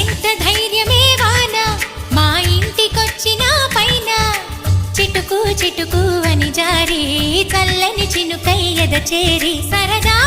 ఎంత ధైర్యమే వాన మా ఇంటికొచ్చిన పైన చిటుకు చిటుకు అని జారి చల్లని చినుకై ఎద చేరి సరదా